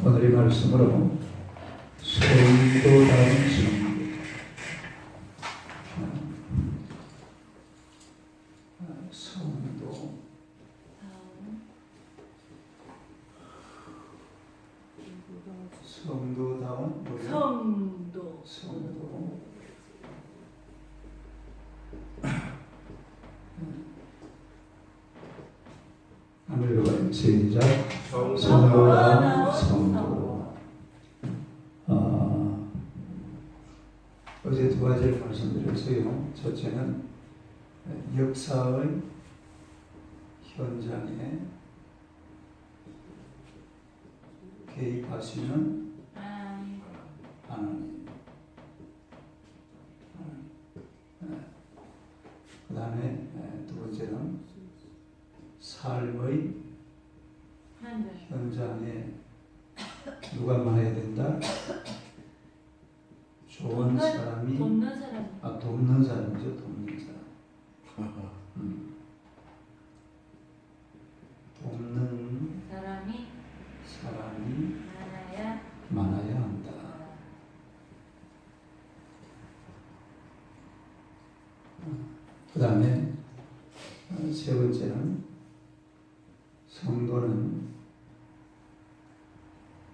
오늘의 말씀으로 성도다운 성도 성도다운 성도 하늘과 시작 성도다운 성도. 어제 두 가지를 말씀드렸어요. 첫째는 역사의 현장에 개입하시는 하나님. 그 다음에 두 번째는 삶의 현장에 누가 많아야 된다? 좋은 사람이 돕는 사람이죠. 돕는 사람. 돕는 사람이 많아야 한다. 그 다음에 세 번째는 성도는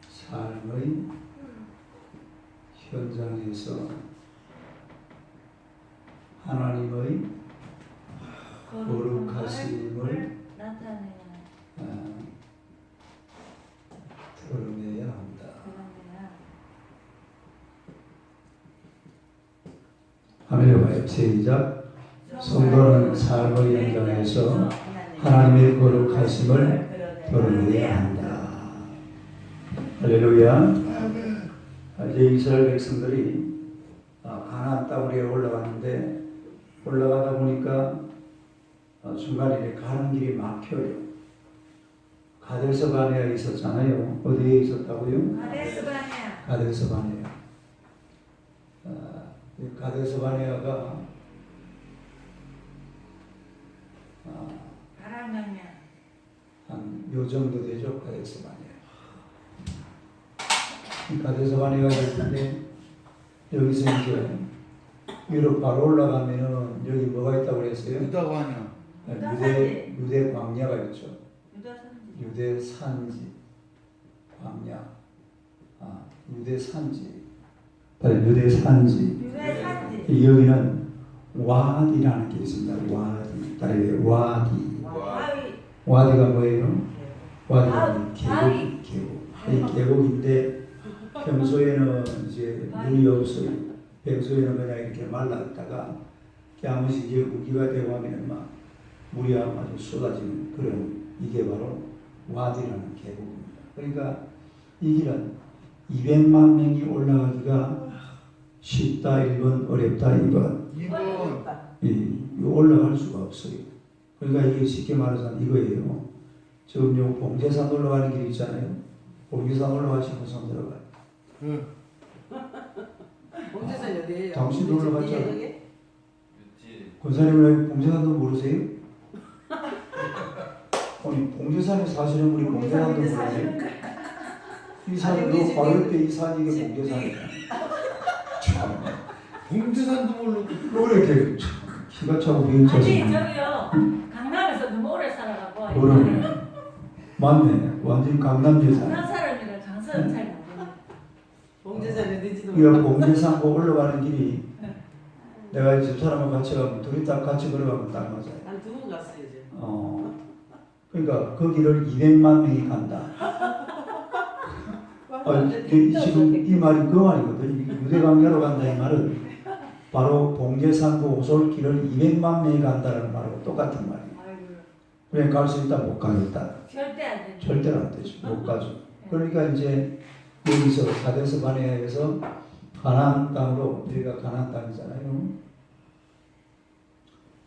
삶의 현장에서 하나님의 거룩하심을 드러내야 한다. 하늘의 시작 성도는 삶의 현장에서 하나님의 거룩하심을 드러내야 한다. 할렐루야. 이제 이스라엘 백성들이 가나안 땅으로 올라가는데 올라가다 보니까 중간에 가는 길이 막혀요. 가데스 바네아에 있었잖아요. 어디에 있었다고요? 가데스 바네아. 가데스 바네아가 한 요 정도 되죠. 가데스 바네아. 가데스 바네아가 있는데 여기서 이제 위로 바로 올라가면은 여기 뭐가 있다고 그랬어요? 유대 광야가 있죠. 유대 산지 광야. 유대 산지. 유대 산지. 여기는 와디라는 게 있습니다. 와디. 다른 와디. 와디가 뭐예요? 와디가 계곡. 이 계곡인데 평소에는 이제 물이 없어요. 평소에는 그냥 이렇게 말랐다가 한 번씩 이제 우기가 되고 하면 막 물이 아주 쏟아지는 그런, 이게 바로 와디라는 계곡입니다. 그러니까 이 길은 200만 명이 올라가기가 쉽다 1번, 어렵다 2번. 올라갈 수가 없어요. 그러니까 이게 쉽게 말해서 이거예요. 지금 요 봉제산 올라가는 길 있잖아요. 봉제산 올라가시면 손 들어가요. 봉제산 어디예요? 당신도 올라갔잖아요. 권사님 왜 봉제산도 모르세요? 아니 봉제산에 사시는 분이 봉제산도 모르세요? 이 산도 과거때 이 산이 이게 봉제산이야. 참. 봉제산도 모르고 왜 이렇게 기가 차고 비행차지? 아니 저기요 강남에서 너무 오래 살아가고 그러네. 맞네. 완전 강남 여자. 강남 사람이라 장사는 잘 모르네. 봉제산 어디지도 이거 봉제산 올라가는 길이 내가 집사람하고 같이 가면 둘이 딱 같이 걸어가면 딱 맞아요. 한 두 번 갔어요 이제. 그러니까 그 길을 200만 명이 간다. 지금 이 말이 그 말이거든. 유대광야로 간다 이 말은 바로 봉제산 그 오솔길을 200만 명이 간다는 말하고 똑같은 말이에요. 그래 갈 수 있다 못 가겠다. 절대 안 돼. 절대로 안 되죠. 못 가죠. 그러니까 이제 여기서 가데스 바네아에서 가나안 땅으로, 여기가 가나안 땅이잖아요.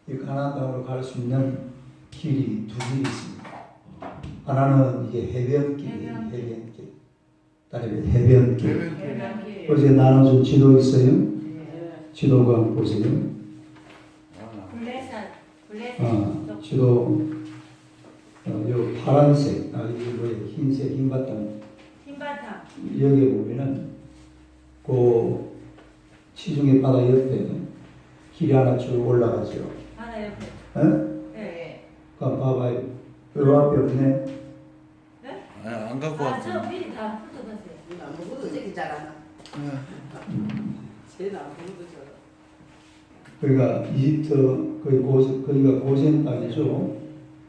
이 가나안 땅으로 갈 수 있는 길이 두 길이 있습니다. 하나는 이게 해변길이에요. 해변길. 다른 해변길. 어제 나눠준 지도 있어요? 지도가 한번 보세요. 굴레산. 지도 요 파란색, 이게 뭐예요? 흰색, 흰바탕. 신바탕. 여기에 보면은 그 시중의 바다 옆에 길이 하나 쭉 올라가죠. 바다 옆에. 예? 네. 그 봐봐요. 요 앞에 없네. 안 갖고 아, 저 왔어. 미리 다 훑어봤어요. 이거 안 먹어도 되게 잘하나. 쟤는 안 먹어도 잘하. 그러니까 이집트 거기가 고센 땅이죠.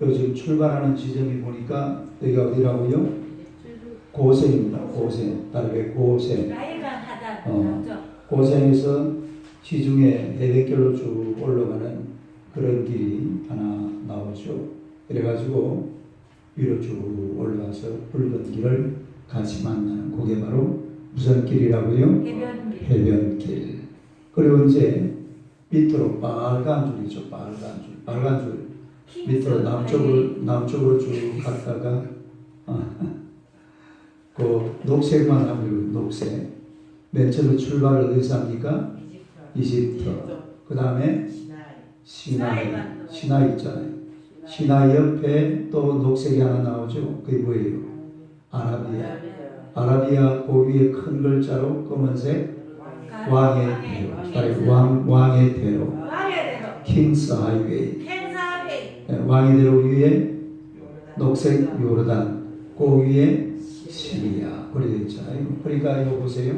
지금 출발하는 지점이 보니까 여기가 어디라고요? 고센입니다. 고센. 다르게 고센. 나이가 하다. 어. 남쪽. 고센에서 지중해 해변길로 쭉 올라가는 그런 길이 하나 나오죠. 그래가지고 위로 쭉 올라가서 붉은 길을 같이 만나는 그게 바로 무슨 길이라고요? 해변길. 해변길. 그리고 이제 밑으로 빨간 줄이죠. 빨간 줄. 밑으로 남쪽으로 쭉 갔다가 그 녹색만 하면 녹색. 맨 처음에 출발을 어디서 합니까? 이집트. 그 다음에 시나이 있잖아요. 시나이 옆에 또 녹색이 하나 나오죠. 그게 뭐예요? 아라비아. 아라비아 그 위에 큰 글자로 검은색 왕의 대로. 왕의 대로. 왕의 대로. 킹스 하이웨이. 캔사웨이. 왕의 대로 위에 녹색 요르단. 그 위에 시리아. 그렇게 있잖아요. 그러니까 이거 보세요.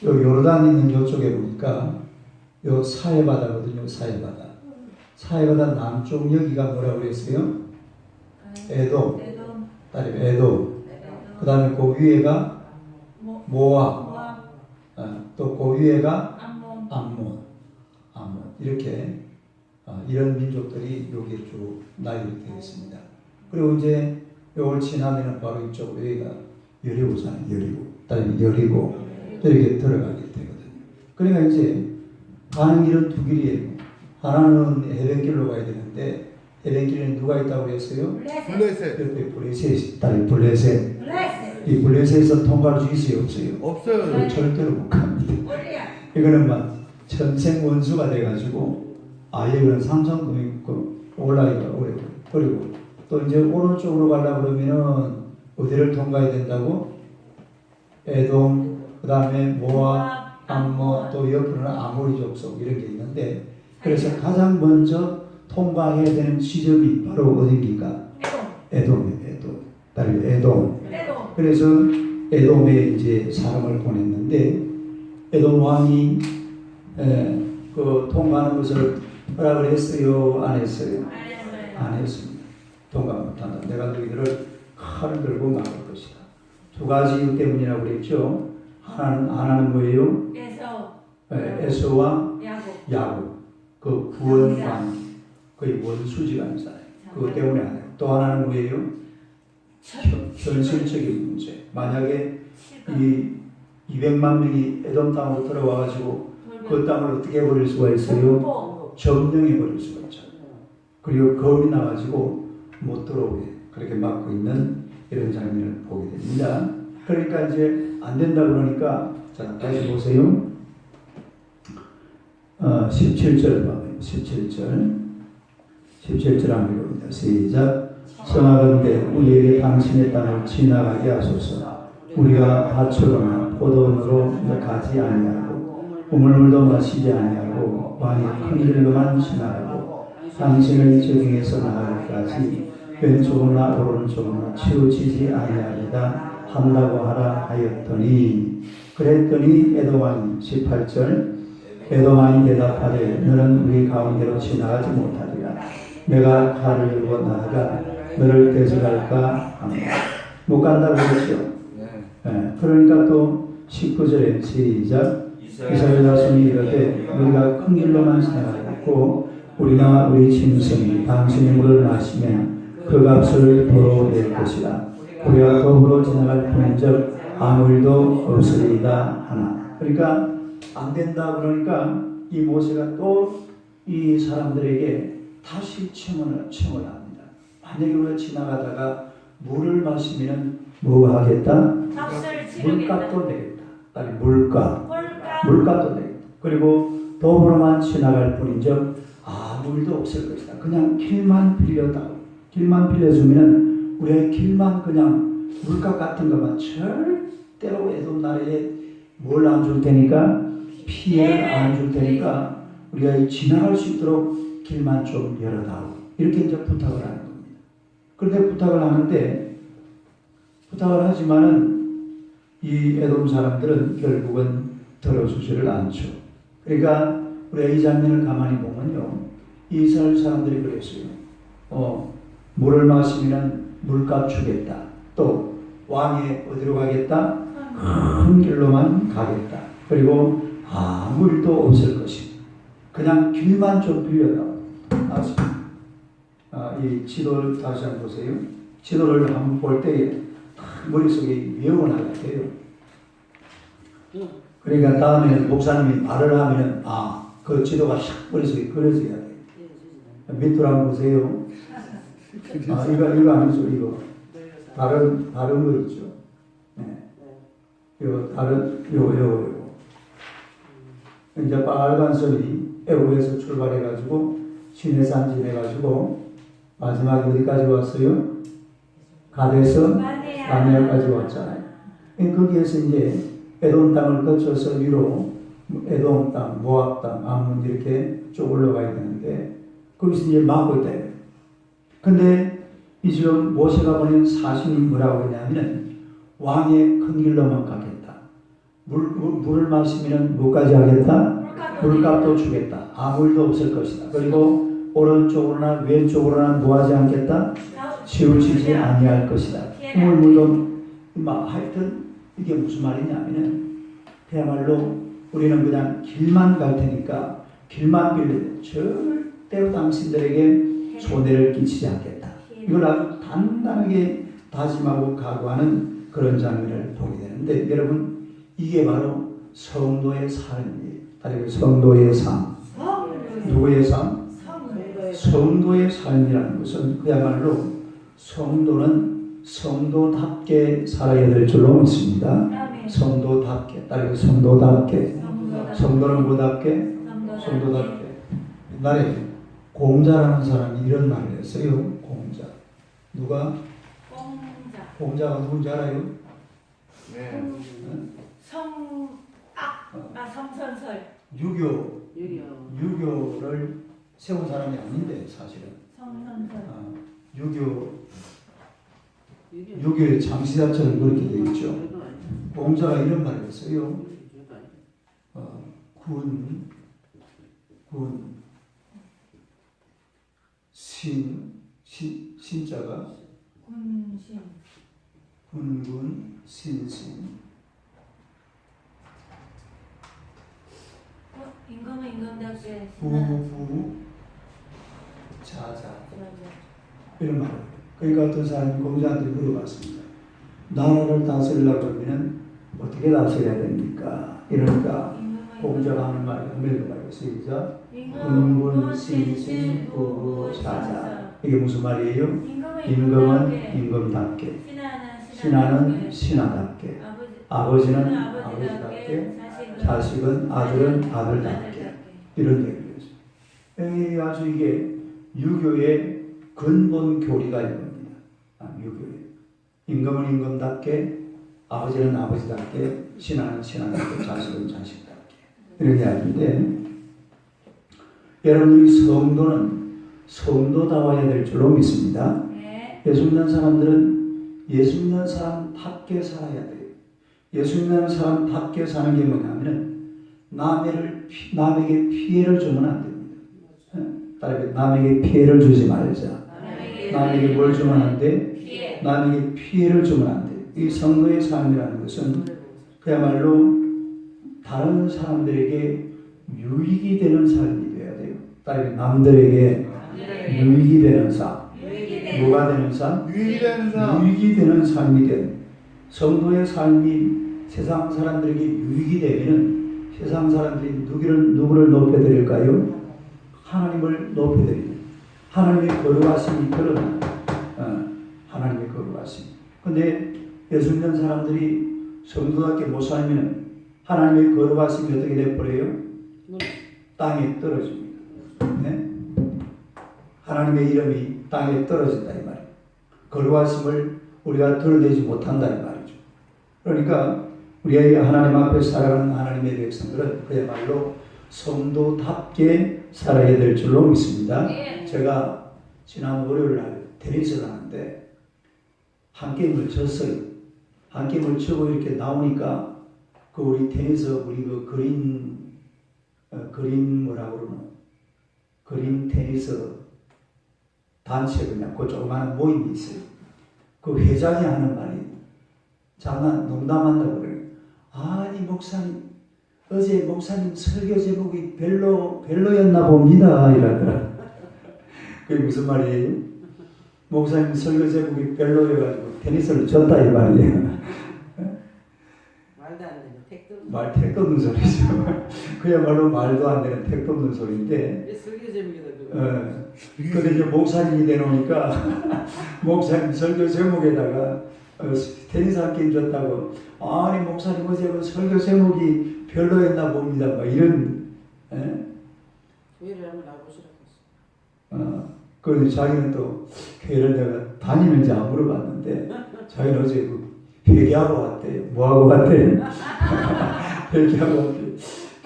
요 요르단 있는 요쪽에 보니까 요 사해바다거든요. 사해바다 남쪽 여기가 뭐라고 그랬어요? 에돔. 에돔. 그 다음에 그 위에가 모압. 또 그 위에가 암몬. 이렇게 이런 민족들이 여기에 쭉 나열이 되어 있습니다. 그리고 이제 요걸 지나면 바로 이쪽으로 여기가 여리고잖아요. 여리고 이렇게 들어가게 되거든요. 그러니까 이제 가는 길은 두 길이에요. 하나는 해변길로 가야 되는데 해변길에는 누가 있다고 그랬어요? 블레셋. 옆에 블레셋이 있다. 블레셋. 블레셋. 이 블레셋에서 통과할 수 있어요? 없어요? 없어요. 절대로 못 갑니다. 어디야? 이거는 막 천생 원수가 돼가지고 아예 그런 상상도 있고 올라가기가 어려워요. 그리고 또 이제 오른쪽으로 가려고 그러면은 어디를 통과해야 된다고? 에돔, 그 다음에 모압, 암몬, 또 옆으로는 아모리 족속 이런 게 있는데 그래서 가장 먼저 통과해야 되는 지점이 바로 어디입니까? 에돔이에요. 에돔. 그래서 에돔에 이제 사람을 보냈는데 에돔 왕이 그 통과하는 것을 허락을 했어요? 안 했어요? 안 했습니다. 통과 못한다. 내가 너희들을 칼을 들고 막을 것이다. 두 가지 이유 때문이라고 그랬죠. 하나는 뭐예요? 에서와 야곱. 그 구원관, 거의 원수지간이잖아요. 그것 때문에 안 해요. 또 하나는 뭐예요? 현실적인 문제. 만약에 이 200만 명이 에돔 땅으로 들어와가지고 그 땅을 어떻게 해버릴 수가 있어요? 점령해버릴 수가 있잖아요. 그리고 겁이 나가지고 못 들어오게 그렇게 막고 있는 이런 장면을 보게 됩니다. 그러니까 이제 안 된다 그러니까 자 다시 보세요. 17절 봐봐요. 17절 한번 읽어봅니다. 시작. 청하건대 우리에게 당신의 땅을 지나가게 하소서. 우리가 밭으로나 포도원으로 가지 아니하고 우물물도 마시지 아니하고 왕이 큰 길로만 지나가고 당신을 적용해서 나아갈까지 왼쪽이나 오른쪽이나 치우치지 아니하리다 한다고 하라 하였더니 그랬더니 에돔 왕이 18절 에돔 왕이 대답하되 너는 우리 가운데로 지나가지 못하리라. 내가 칼을 들고 나아가 너를 대적할까 합니다. 못 간다고 그랬죠. 네. 그러니까 또 19절에 시작. 이스라엘 자손이 이르되 우리가 큰 길로만 지나가고 우리나 우리 짐승이 당신의 물을 마시면 그 값을 도로 낼 것이다. 우리가 더불어 지나갈 뿐인즉 아무 일도 없으리이다 하나. 그러니까 안 된다 그러니까 이 모세가 또 이 사람들에게 다시 청을 합니다. 만약에 우리가 지나가다가 물을 마시면 뭐 하겠다? 물값도 내겠다. 아니 물값도 내겠다. 그리고 더불어만 지나갈 뿐인즉 아무 일도 없을 것이다. 그냥 길만 빌려주면 우리의 길만 그냥 물값 같은 것만 절대로 에돔 나라에 뭘 안 줄 테니까 피해를 안 줄 테니까 우리가 지나갈 수 있도록 길만 좀 열어다오. 이렇게 이제 부탁을 하는 겁니다. 그런데 부탁을 하지만은 이 에돔 사람들은 결국은 들어주지를 않죠. 그러니까 우리가 이 장면을 가만히 보면요, 이스라엘 사람들이 그랬어요. 물을 마시면 물값 주겠다. 또 왕이 어디로 가겠다? 큰 길로만 가겠다. 그리고 아무 일도 없을 것이다. 그냥 길만 좀 빌려다오. 이 지도를 다시 한번 보세요. 지도를 한번 볼 때에 머릿속에 외워 나가야 돼요. 그러니까 다음에 목사님이 말을 하면 그 지도가 샥 머릿속에 그려져야 돼요. 밑으로 한번 보세요. 이거 아니죠, 이거. 다른 거 있죠. 네. 요거. 이제 빨간 선이 애국에서 출발해가지고 시내산 지내가지고 마지막에 어디까지 왔어요? 가데서 바네아까지 왔잖아요. 거기에서 이제 에돔 땅을 거쳐서 위로 에돔 땅, 모압 땅, 암몬 이렇게 쭉 올라가야 되는데 거기서 이제 막고 있다. 근데 이 지금 모세가 보낸 사신이 뭐라고 했냐면 왕의 큰 길로만 가겠다. 물을 마시면 뭐까지 하겠다? 물값도 주겠다. 아무 일도 없을 것이다. 그리고 오른쪽으로나 왼쪽으로나 뭐하지 않겠다? 치우치지 아니할 것이다. 물론 하여튼 이게 무슨 말이냐면은 그야말로 우리는 그냥 길만 갈 테니까 길만 빌려 절대로 당신들에게 손해를 끼치지 않겠다. 이걸 아주 단단하게 다짐하고 각오하는 그런 장면을 보게 되는데 여러분 이게 바로 성도의 삶이에요. 다시 성도의 삶. 누구의 삶? 성도의 삶이라는 것은 그야말로 성도는 성도답게 살아야 될 줄로 믿습니다. 성도답게, 따르게 성도답게. 성도는 뭐답게? 성도답게. 옛날에 공자라는 사람이 이런 말을 했어요. 공자. 누가? 공자가 누군지 알아요? 네. 성선설. 유교를 세운 사람이 아닌데 사실은. 성선설. 유교의 장시자처럼 그렇게 되어 있죠. 공자가 이런 말을 했어요. 신자가 군군 신신 임금은 임금답게 부부 자자 이런 말. 그러니까 어떤 사람이 공자한테 물어봤습니다. 나라를 다스리려고 그러면 어떻게 다스려야 됩니까? 이러니까 공자가 하는 말이 한번 시작. 군군 신신 부부 자자. 이게 무슨 말이에요? 임금은 임금답게, 신하는 신하답게, 아버지는 아버지답게, 자식은 아들은 아들답게. 이런 얘기를 했어요. 아주 이게 유교의 근본 교리가 이겁니다. 유교의 임금은 임금답게, 아버지는 아버지답게, 신하는 신하답게, 자식은 자식답게. 이런 이야기인데 여러분들이 성도는 성도다워야 될 줄로 믿습니다. 예수 믿는 사람들은 예수 믿는 사람답게 살아야 돼요. 예수 믿는 사람답게 사는 게 뭐냐면 남에게 피해를 주면 안 됩니다. 따라서 남에게 피해를 주지 말자. 남에게 뭘 주면 안 돼? 남에게 피해를 주면 안 돼. 이 성도의 삶이라는 것은 그야말로 다른 사람들에게 유익이 되는 삶이 되어야 돼요. 따라서 남들에게 유익이 되는 삶. 뭐가 되는 삶? 유익이 되는 삶이 되는 성도의 삶이 세상 사람들에게 유익이 되면은 세상 사람들이 누구를 높여드릴까요? 하나님을 높여드립니다. 하나님의 거룩하심이 드러나요. 하나님의 거룩하심. 근데 예수 믿는 사람들이 성도답게 못 살면 하나님의 거룩하심이 어떻게 돼버려요? 땅에 떨어집니다. 네? 하나님의 이름이 땅에 떨어진다 이 말이에요. 거룩하심을 우리가 드러내지 못한다는 말이죠. 그러니까 우리 하나님 앞에 살아가는 하나님의 백성들은 그야말로 성도답게 살아야 될 줄로 믿습니다. 제가 지난 월요일 날 테니스를 하는데 한 게임을 졌어요. 한 게임을 치고 이렇게 나오니까 그 우리 테니스 우리 그 그린 뭐라고 그러나 그린 테니스 단체 그냥 그 조그마한 모임이 있어요. 그 회장이 하는 말이 장난 농담한다고 그래요. 아니 목사님 어제 목사님 설교 제목이 별로였나 봅니다 이러더라. 그게 무슨 말이에요? 목사님 설교 제목이 별로여가지고 테니스를 졌다 이 말이에요. 말도 안 되는 택도. 말 택도 없는 소리죠. 그야말로 말도 안 되는 택도 없는 소리인데. 왜 설교 제목이다 그거. 근데 이제 목사님이 되놓으니까 목사님 설교 제목에다가 테니스 한 게임 졌다고 아니 목사님 어제 그 설교 제목이 별로였나 봅니다. 막 이런 교회를 한번 나보시라고 했어. 그 자기는 또 교회를 내가 다니는지 안 물어봤는데 자기는 어제 그 회개하고 왔대요. 뭐하고 왔대요? 회개하고 왔대요.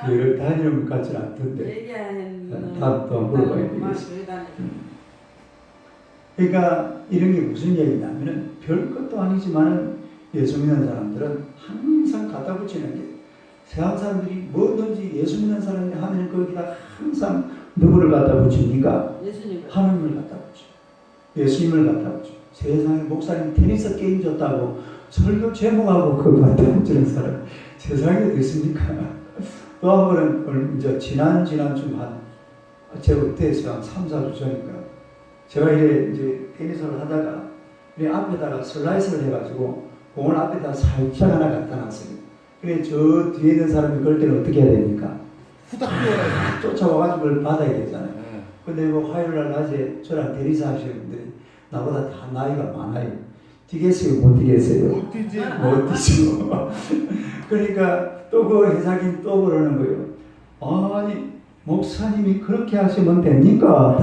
교회를 다니는 것 같지는 않던데. 얘기하는 다또 물어봐야 되겠어. 그러니까 이런 게 무슨 얘기냐면은 별 것도 아니지만은 예수 믿는 사람들은 항상 갖다 붙이는 게 세상 사람들이 뭐든지 예수 믿는 사람이 하면 거기다 항상 누구를 갖다 붙입니까? 예수님. 하나님을 갖다 붙여. 예수님을 갖다 붙여. 세상에 목사님 테니스 게임 졌다고 설교 제목하고 그걸 갖다 붙이는 사람 세상에 어디 있습니까? 또 한 번은 이제 지난주쯤 제가 그때에서 한 3, 4주 전인가 제가 이제 테니스를 하다가 이 앞에다가 슬라이스를 해가지고 공을 앞에다 살짝 하나 갖다 놨어요. 그래 저 뒤에 있는 사람이 그럴 때는 어떻게 해야 됩니까? 후딱 뛰어야 쫓아와가지고 그걸 받아야 되잖아요. 돼. 근데 뭐 화요일날 낮에 저랑 테니스 하시는 분들이 나보다 다 나이가 많아요. 뛰겠어요? 못 뛰겠어요? 못 뛰지. 못 뛰죠. 그러니까 또 그 회사긴 또 그러는 거예요. 아니 목사님이 그렇게 하시면 됩니까?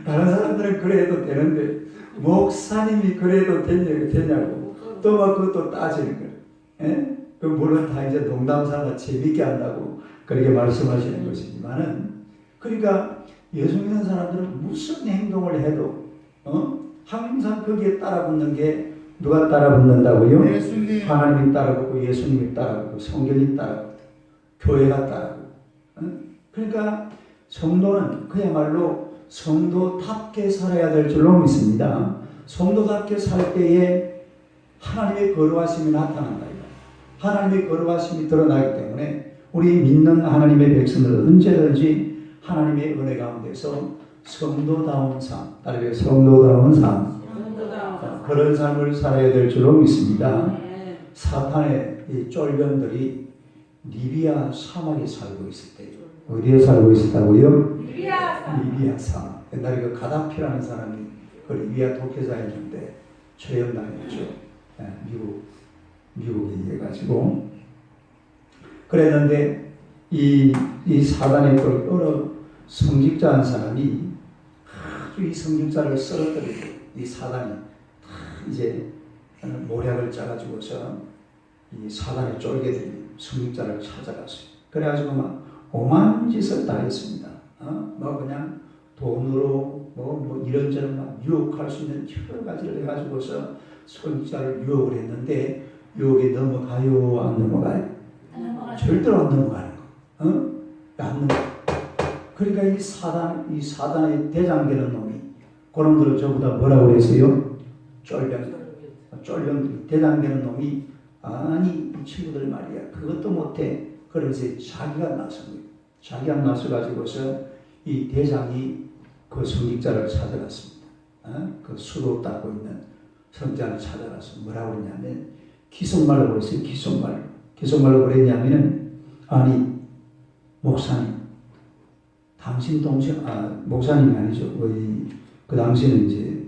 다른 사람들은 그래도 되는데 목사님이 그래도 되냐고 또 막 그것도 따지는 거예요. 예? 그 물론 다 이제 농담삼아 재밌게 한다고 그렇게 말씀하시는 것이지만은 그러니까 예수 믿는 사람들은 무슨 행동을 해도 항상 거기에 따라붙는 게 누가 따라붙는다고요? 예수님. 하나님이 따라붙고 예수님이 따라붙고 성경이 따라붙고 교회가 따라붙고 그러니까 성도는 그야말로 성도답게 살아야 될 줄로 믿습니다. 성도답게 살 때에 하나님의 거룩하심이 나타난다. 하나님의 거룩하심이 드러나기 때문에 우리 믿는 하나님의 백성들은 언제든지 하나님의 은혜 가운데서 성도다운 삶, 따르게 성도다운 삶, 그런 삶을 살아야 될 줄로 믿습니다. 사탄의 이 쫄병들이 리비아 사막에 살고 있을 때요. 어디에 살고 있었다고요? 리비아 사막. 옛날에 그 가다피라는 사람이 그 리비아 독재자였는데 처형당했죠. 미국에 의해 가지고 그랬는데 이 사단의 그 어느 성직자 한 사람이 아주 이 성직자를 쓰러뜨리고 이 사단이 이제 모략을 짜가지고서 이 사단의 쫄개들이 성직자를 찾아갔어요. 그래가지고 막 오만 짓을 다 했습니다. 뭐 그냥 돈으로 뭐 이런저런 막 유혹할 수 있는 여러 가지를 해가지고서 성직자를 유혹을 했는데 유혹에 넘어가요? 안 넘어가요? 절대로 안 넘어가는 거. 안 넘어가. 그러니까 이 사단의 대장되는 놈이 그놈들은 전부 다 뭐라고 그랬어요? 쫄병 대장되는 놈이 아니 이 친구들 말이야 그것도 못해. 그러면서 자기가 나선 거예요. 자기가 나서가지고서 이 대장이 그 성직자를 찾아갔습니다. 그 수도 닦고 있는 성자를 찾아가서 뭐라고 그러냐면 기속말로 그랬어요. 기속말로 그랬냐면은 아니 목사님 당신 동생 목사님이 아니죠. 그 당시는 이제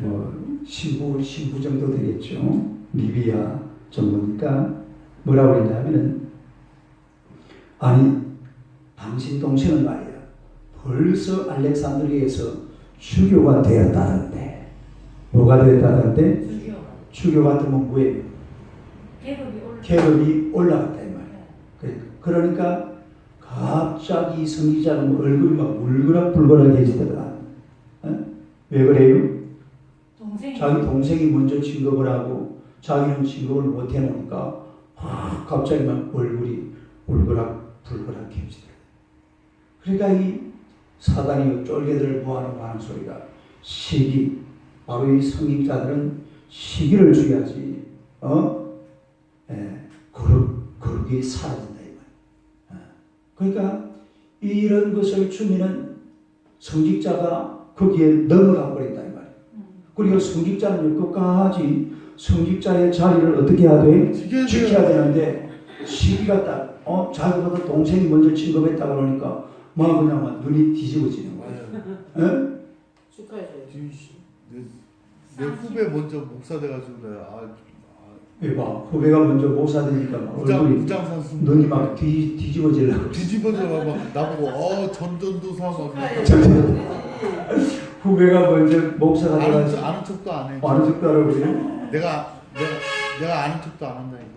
뭐 신부 정도 되겠죠. 리비아 정도니까 뭐라고 그랬냐면은 아니 당신 동생은 말이야 벌써 알렉산드리아에서 주교가 되었다는데 뭐가 됐다던데? 주요. 주교 같으면 뭐예요? 계급이 올라갔다 이 말이에요. 그러니까 갑자기 성기자는 얼굴이 막 울그락불그락해지더라. 왜 그래요? 동생이. 자기 동생이 먼저 진급을 하고 자기는 진급을 못 해놓으니까 갑자기 막 얼굴이 울그락불그락해지더라. 그러니까 이 사단이 쫄개들을 모아놓고 하는 소리가 시기. 바로 이 성직자들은 시기를 주야지. 거룩이 사라진다 이 말이야. 그러니까 이런 것을 주면은 성직자가 거기에 넘어가 버린다 이 말이야. 그리고 성직자는 끝까지 성직자의 자리를 어떻게 해야 돼? 지켜야 되는데 시기가 딱 자기보다 동생이 먼저 진급했다 그러니까 막 그냥 막 눈이 뒤집어지는 거야. 축하해줘요. 내 후배 먼저 목사 돼가지고 내가 봐 후배가 먼저 목사 되니까 막 얼굴이 부장산수 눈이 막 뒤집어지려고. 뒤집어져 막 나보고 전전도사 막 후배가 먼저 목사가 돼가지고 아는 척도 안 해. 아는 척도 하라고 그래? 내가 아는 척도 안 한다니까.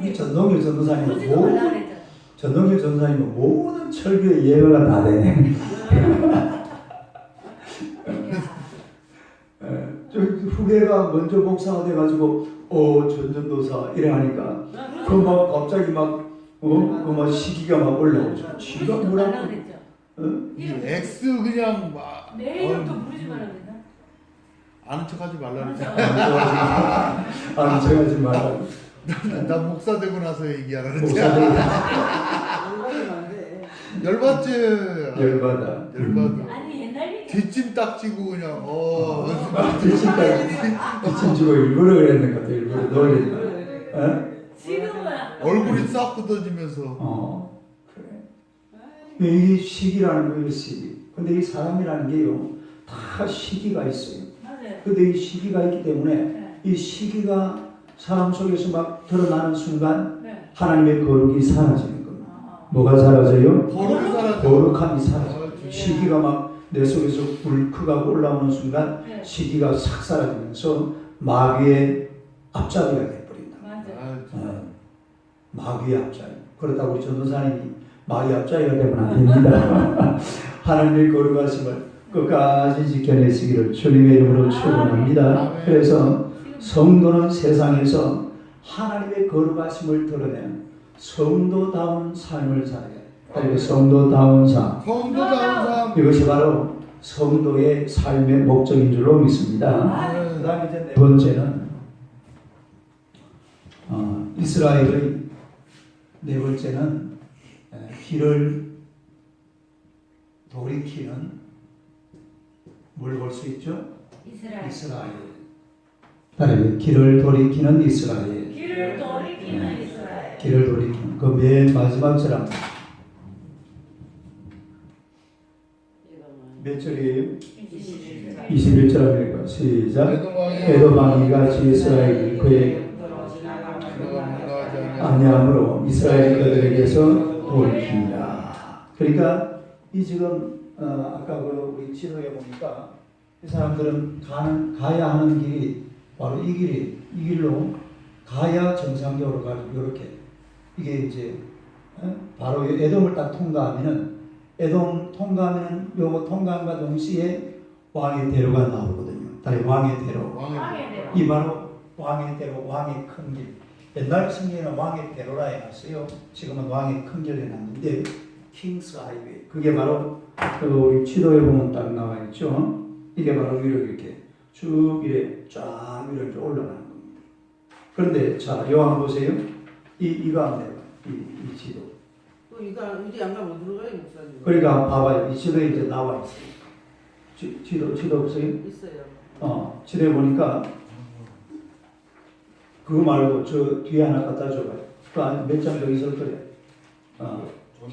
이 전동일 전도사님은 그러지도 모든 말라 그랬잖아. 전동일 전도사님은 모든 철교의 예배가 다 되네. 저 후배가 먼저 목사가 돼가지고 전전도사 이래 하니까 그 막 갑자기 막 시기가 막 올라오죠. 지가 부르지도 말라 뭐라고? 그랬죠. X 그냥 막 내 이름도 부르지 말라 그랬나? 아는 척하지 말라 그랬지. 아니 제가 지금 말하고 나 목사 되고 나서 얘기하라 그랬지. 목사 되고 열받으면 안 돼. 열받지. 열받아. 열받아. 아니 옛날 얘기. 뒷짐 딱지고 그냥 뒷짐 지고 일부러 그랬는 것 같아. 일부러 놀리니까. 지금은 얼굴이 싹 굳어지면서. 그래. 이 시기라는 거예요, 시기. 근데 이 사람이라는 게요, 다 시기가 있어요. 맞아요. 근데 이 시기가 있기 때문에 네. 이 시기가 사람 속에서 막 드러나는 순간 네. 하나님의 거룩이 사라지는 겁니다. 아. 뭐가 사라져요? 거룩이 사라져. 거룩함이 사라져요. 아, 시기가 막 내 속에서 불크가 올라오는 순간 네. 시기가 싹 사라지면서 마귀의 앞잡이가 돼버린다. 맞아요. 마귀의 앞잡이. 그렇다고 우리 전도사님이 마귀의 앞잡이가 되면 안 됩니다. 하나님의 거룩하심을 끝까지 지켜내시기를 주님의 이름으로 축원합니다. 그래서 성도는 세상에서 하나님의 거룩하심을 드러내는 성도다운 삶을 살아야 그리고 성도다운 삶. 성도다운 삶. 이것이 바로 성도의 삶의 목적인 줄로 믿습니다. 그 다음에 이제 네 번째는 이스라엘의 네 번째는 길을 돌이키는 뭘 볼 수 있죠? 이스라엘. 다음에 길을 돌이키는 이스라엘. 길을 돌이키는 이스라엘. 길을 돌이키는 그 맨 마지막처럼 몇 절이에요? 21절입니까? 시작. 에돔왕이 같이 이스라엘이 그의 아니함으로 이스라엘 그들에게서 돌이킵니다. 그러니까 이 지금 아까 그 우리 지도에 보니까 이 사람들은 가야 하는 길이 바로 이 길로 가야 정상적으로 가지고 이렇게 이게 이제 바로 에돔을 딱 통과하면은 에돔 통과하면은 요거 통과함과 동시에 왕의 대로가 나오거든요. 다시 왕의 대로. 이 바로 왕의 대로, 왕의 큰 길. 옛날 성경에는 왕의 대로라 해놨어요. 지금은 왕의 큰 길 해놨는데 킹스 하이웨이. 그게 바로 그 우리 지도에 보면 딱 나와 있죠. 이게 바로 위로 이렇게 쭉 이래 쫙 위로 이렇게 올라가는 겁니다. 그런데 자, 요 한번 보세요. 이거 한번 해봐. 이 지도. 또 이거 이제 안 가면 어디로 가요, 목사님? 그러니까 봐봐요. 이 지도에 이제 나와 있어요. 지도 보세요. 있어요. 지도에 보니까 그거 말고 저 뒤에 하나 갖다 줘봐요. 그 안에 몇 장 더 있을 거예요.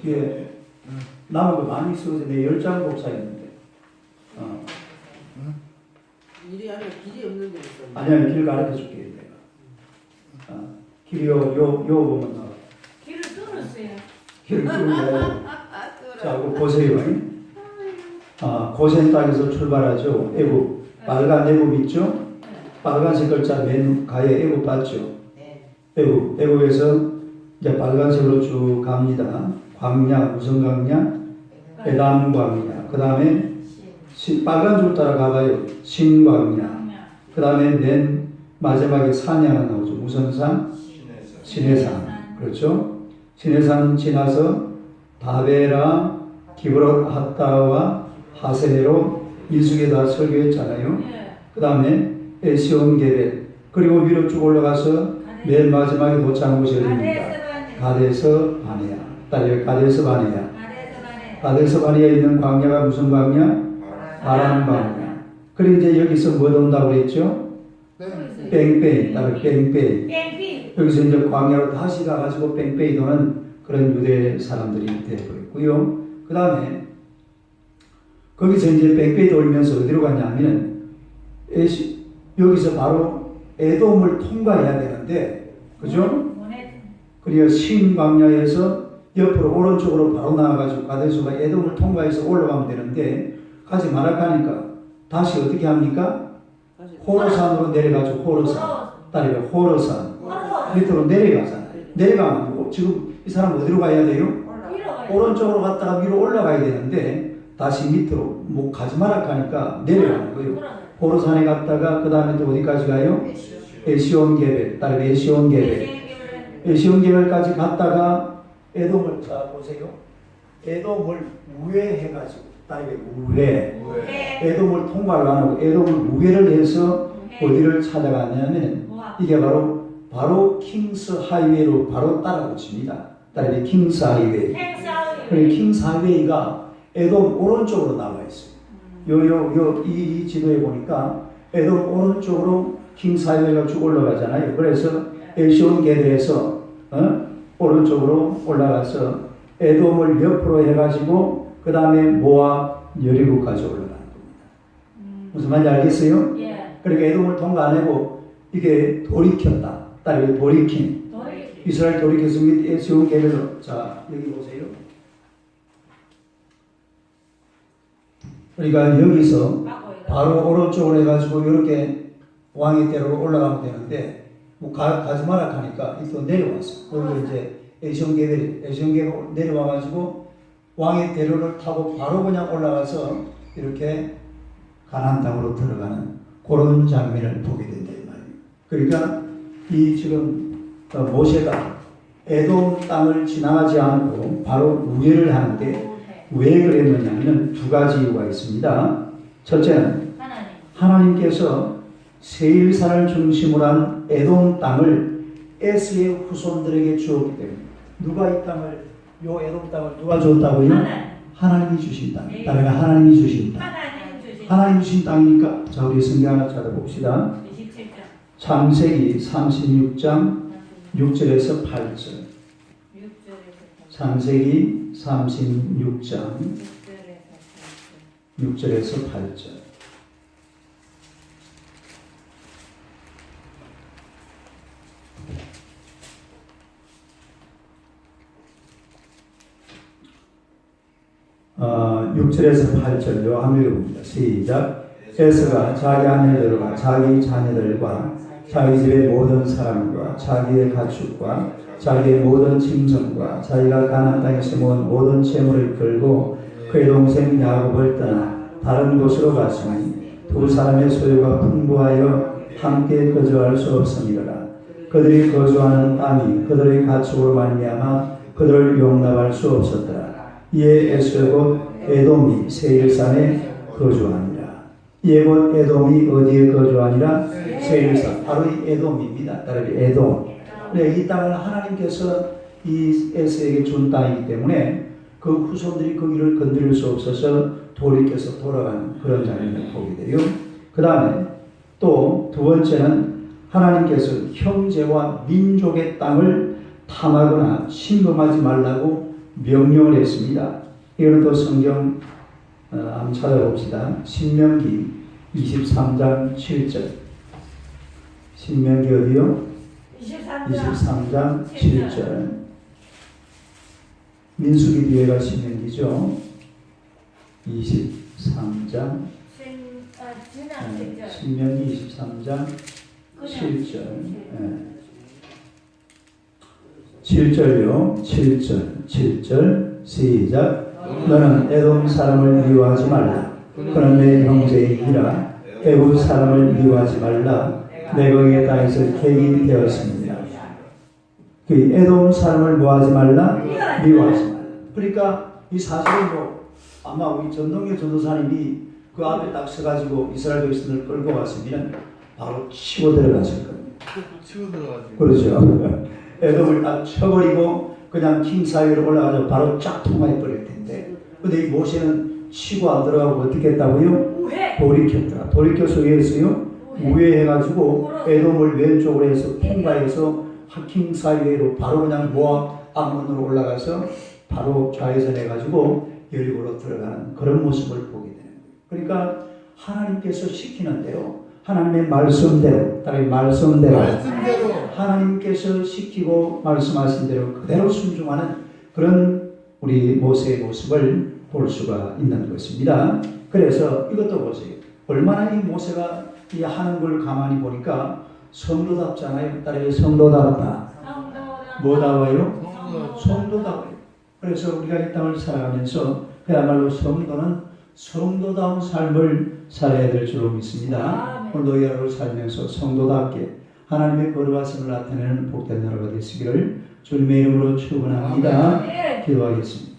뒤에 남은 거 많이 있어서 내 10장 복사했는데. 일이 아니라 길이 없는 게 있어요. 아니야, 길 가르쳐 줄게 내가. 길이 요 보면 나와. 길을 끊었어요. 길을 끄고 자, 그거 보세요. 고센 땅에서 출발하죠. 애굽, 빨간 애굽 있죠? 빨간색 글자 맨 가에 애굽 봤죠? 네. 애굽에서 이제 빨간색으로 쭉 갑니다. 광야, 무슨 광야? 에담 광야. 그 다음에 빨간 줄 따라 가봐요. 신광야. 그 다음에 맨 마지막에 산이 하나 나오죠. 무슨 산? 시내산. 그렇죠? 시내산 지나서 바베라, 기브롯 하타와 하세로 일숙에 다 설교했잖아요. 그 다음에 에시온 게벳. 그리고 위로 쭉 올라가서 맨 마지막에 도착한 곳이 어디입니까? 가데스 바네아. 딸이 가데스 바네아. 가데스 바네아에 있는 광야가 무슨 광야? 바람 광야. 그리고 이제 여기서 뭐 온다고 그랬죠? 뺑뺑이. 따로 뺑뺑이. 여기서 이제 광야로 다시 가가지고 뺑뺑이 도는 그런 유대 사람들이 되어버렸고요. 그 다음에 거기서 이제 뺑뺑이 돌면서 어디로 갔냐면 여기서 바로 에돔을 통과해야 되는데, 그죠? 그리고 신광야에서 옆으로 오른쪽으로 바로 나와가지고 가데스가 에돔을 통과해서 올라가면 되는데 가지 말아가니까 다시 어떻게 합니까? 호로산으로 내려가지고 호로산. 딸이가 호로산. 밑으로 내려가잖아요. 내려가면 지금 이 사람 어디로 가야 돼요? 오른쪽으로 갔다가 위로 올라가야 되는데 다시 밑으로 뭐 가지 말아가니까 내려가는 거예요. 호로산에 갔다가 그 다음에 또 어디까지 가요? 에시온 게벨. 딸이가 에시온 게벨. 에시온 게벨까지 갔다가 에돔을 자 보세요. 에돔을 우회해가지고 딸이가 우회. 에돔을 통과를 안 하고 에돔을 우회를 해서 어디를 찾아갔냐면 이게 바로 킹스 하이웨이로 바로 따라붙입니다. 딸이 킹스 하이웨이. 그리고 킹스 하이웨이가 에돔 오른쪽으로 나와 있어요. 이 지도에 보니까 에돔 오른쪽으로 킹스 하이웨이가 쭉 올라가잖아요. 그래서 에시온 게벨에서 오른쪽으로 올라가서 에돔을 옆으로 해가지고 그 다음에 모압 여리고까지 올라가는 겁니다. 무슨 말인지 알겠어요? 그러니까 에돔을 통과 안 하고 이게 돌이켰다. 딸이 돌이킴. 이스라엘 돌이켜서 에시온 게벨로. 자, 여기 보세요. 그러니까 여기서 바로 오른쪽으로 해가지고 이렇게 왕의 대로로 올라가면 되는데 뭐 가지 마라 하니까 또 내려왔어. 그리고 이제 에시온 게벨 내려와가지고 왕의 대로를 타고 바로 그냥 올라가서 이렇게 가나안 땅으로 들어가는 그런 장면을 보게 된다 이 말이에요. 그러니까 이 지금 모세가 에돔 땅을 지나가지 않고 바로 우회를 하는데 왜 그랬느냐면 두 가지 이유가 있습니다. 첫째는 하나님께서 세일산을 중심으로 한 에돔 땅을 에스의 후손들에게 주었기 때문에. 누가 이 땅을, 요 에돔 땅을 누가 줬다고요? 하나님이 주신 땅. 따라가 하나님이 주신 땅. 하나님 주신 땅이니까. 자, 우리 성경 하나 찾아봅시다. 창세기 36장 6절에서 8절. 창세기 36장 6절에서 8절. 어, 6절에서 8절 요 한번 읽어봅니다. 시작. 에스가 자기 아내들과 자기 자녀들과 자기 집의 모든 사람과 자기의 가축과 자기의 모든 짐승과 자기가 가나안 땅에서 모은 모든 재물을 끌고 그의 동생 야곱을 떠나 다른 곳으로 갔으니 두 사람의 소유가 풍부하여 함께 거주할 수 없음이라. 그들이 거주하는 땅이 그들의 가축으로 말미암아 그들을 용납할 수 없었더라. 이에 에스 곧 에돔이 세일산에 거주하니라. 이에 곧 에돔이 어디에 거주하니라? 세일산. 바로 이 에돔입니다. 따라서 에돔. 이 땅을 하나님께서 이 에스에게 준 땅이기 때문에 그 후손들이 거기를 건드릴 수 없어서 돌이켜서 돌아가는 그런 장면을 보게 돼요. 그 다음에 또 두 번째는 하나님께서 형제와 민족의 땅을 탐하거나 침범하지 말라고 명령을 했습니다. 이거는 또 성경 한번 찾아봅시다. 신명기 23장 7절. 신명기 어디요? 23장 7절. 민수기 뒤에가 신명기죠. 23장 신명기 23장 7절. 7절요. 7절. 시작. 너는 에돔 사람을 미워하지 말라. 그는 내 형제이니라. 애굽 사람을 미워하지 말라. 내 거기에 다윗을 객이 되었습니다. 그 에돔 사람을 뭐하지 말라? 미워하지 말라. 그러니까 이 사실은 뭐 아마 우리 전동계 전도사님이 그 앞에 딱 서가지고 이스라엘 백성을 끌고 갔으면 바로 치고 들어갔을 겁니다. 치고 들어가지고. 그렇죠. 에돔을 딱 쳐버리고 그냥 킹 사이로 올라가서 바로 쫙 통과해 버릴 텐데, 근데 이 모세는 치고 안 들어가고 어떻게 했다고요? 돌이켰더라. 돌이켜서 왜 했어요? 우회해가지고 에돔을 왼쪽으로 해서 통과해서 킹 사이로 바로 그냥 모압 앞문으로 올라가서 바로 좌회전해가지고 여리고로 들어가는 그런 모습을 보게 되는 거예요. 그러니까 하나님께서 시키는 대로, 하나님의 말씀대로, 따라서 말씀대로 하나님께서 시키고 말씀하신 대로 그대로 순종하는 그런 우리 모세의 모습을 볼 수가 있는 것입니다. 그래서 이것도 보세요. 얼마나 이 모세가 이 하는 걸 가만히 보니까 성도답잖아요. 따라서 성도답다. 뭐다워요? 성도다워요. 그래서 우리가 이 땅을 살아가면서 그야말로 성도는 성도다운 삶을 살아야 될 줄로 믿습니다. 오늘도 여러분 살면서 성도답게 하나님의 거룩하심을 나타내는 복된 나라가 되시기를 주님의 이름으로 축원합니다. 기도하겠습니다.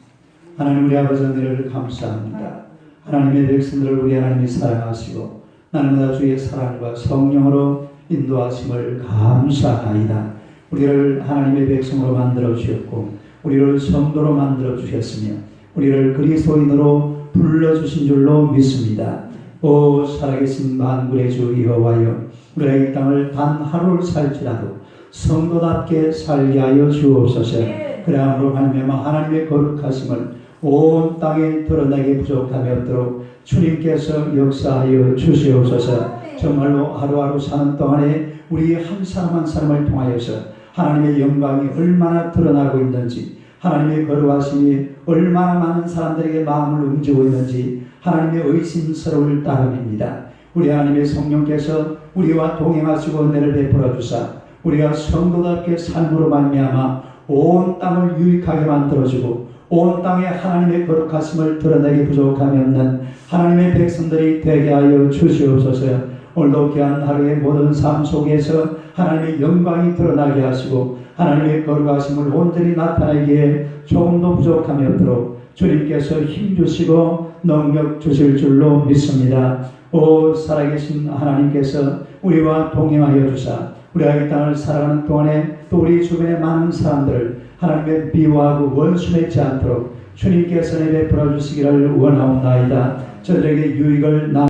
하나님 우리 아버지 은혜를 감사합니다. 하나님의 백성들을 우리 하나님이 사랑하시고 날마다 주의 사랑과 성령으로 인도하심을 감사하나이다. 우리를 하나님의 백성으로 만들어 주셨고 우리를 성도로 만들어 주셨으며 우리를 그리스도인으로 불러주신 줄로 믿습니다. 오 살아계신 만군의 주 여호와여, 우리가 이 땅을 단 하루를 살지라도 성도답게 살게 하여 주옵소서. 그러므로 하나님의 거룩하심을 온 땅에 드러내기 부족함이 없도록 주님께서 역사하여 주시옵소서. 정말로 하루하루 사는 동안에 우리 한 사람 한 사람을 통하여서 하나님의 영광이 얼마나 드러나고 있는지, 하나님의 거룩하심이 얼마나 많은 사람들에게 마음을 움직이고 있는지 하나님의 의심스러울 따름입니다. 우리 하나님의 성령께서 우리와 동행하시고 은혜를 베풀어 주사 우리가 성도답게 삶으로 말미암아 온 땅을 유익하게 만들어주고 온 땅에 하나님의 거룩하심을 드러내기 부족함이 없는 하나님의 백성들이 되게 하여 주시옵소서. 오늘도 귀한 하루의 모든 삶 속에서 하나님의 영광이 드러나게 하시고 하나님의 거룩하심을 온전히 나타내기에 조금도 부족함이 없도록 주님께서 힘주시고 능력 주실 줄로 믿습니다. 오 살아계신 하나님께서 우리와 동행하여 주사 우리가 이 땅을 살아가는 동안에 또 우리 주변의 많은 사람들을 하나님의 미워하고 원수맺지 않도록 주님께서 베풀어 주시기를 원하옵나이다. 저들에게 유익을